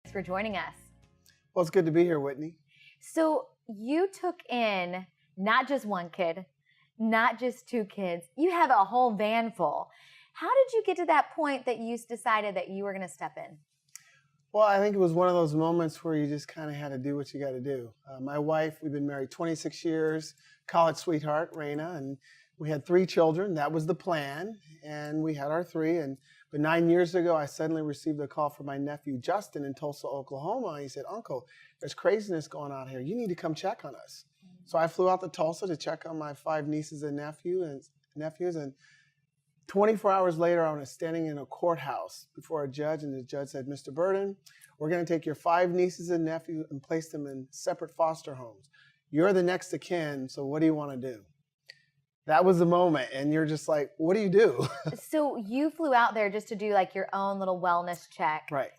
Thanks for joining us. Well, it's good to be here, Whitney. So you took in not just one kid, not just two kids. You have a whole van full. How did you get to that point that you decided that you were going to step in? Well, I think it was one of those moments where you just kind of had to do what you got to do. My wife, we've been married 26 years, college sweetheart, Raina, and we had 3 children. That was the plan, and we had our 3. But 9 years ago, I suddenly received a call from my nephew, Justin, in Tulsa, Oklahoma. He said, "Uncle, there's craziness going on here. You need to come check on us." So I flew out to Tulsa to check on my 5 nieces and nephews, and 24 hours later, I was standing in a courthouse before a judge, and the judge said, "Mr. Birden, we're going to take your 5 nieces and nephews and place them in separate foster homes. You're the next of kin, so what do you want to do?" That was the moment, and you're just like, what do you do? So you flew out there just to do like your own little wellness check. Right.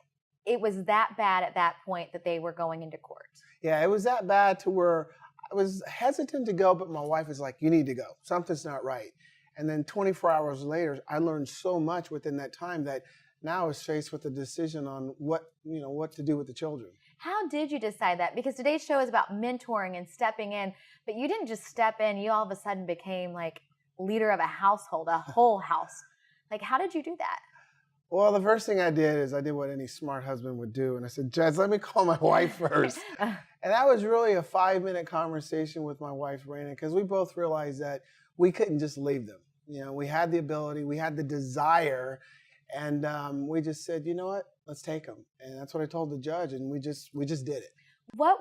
It was that bad at that point that they were going into court. Yeah, it was that bad to where I was hesitant to go, but my wife was like, "You need to go. Something's not right." And then 24 hours later, I learned so much within that time that now I was faced with a decision on what to do with the children. How did you decide that? Because today's show is about mentoring and stepping in, but you didn't just step in. You all of a sudden became like leader of a household, a whole house. Like, how did you do that? Well, the first thing I did is I did what any smart husband would do. And I said, "Judge, let me call my wife first." And that was really a 5-minute conversation with my wife, Raina, because we both realized that we couldn't just leave them. We had the ability, we had the desire, and we just said, "You know what? Let's take them." And that's what I told the judge, and we just did it. What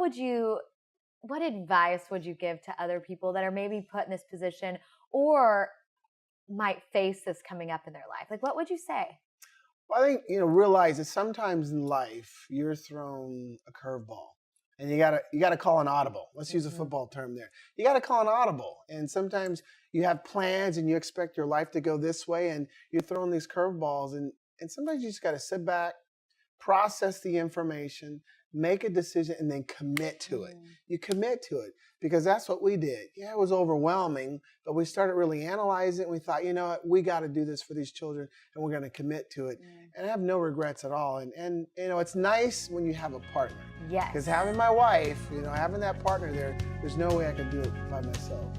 advice would you give to other people that are maybe put in this position or might face this coming up in their life? Like, what would you say? Well, I think, realize that sometimes in life you're thrown a curveball. And you gotta call an audible. Let's use a football term there. You gotta call an audible. And sometimes you have plans and you expect your life to go this way, and you're throwing these curveballs. And sometimes you just gotta sit back, process the information, make a decision, and then commit to it. You commit to it because that's what we did. Yeah, it was overwhelming, but we started really analyzing it. We thought, you know what, we got to do this for these children, and we're going to commit to it. And I have no regrets at all. And it's nice when you have a partner. Yes. Because having my wife, having that partner there, there's no way I could do it by myself.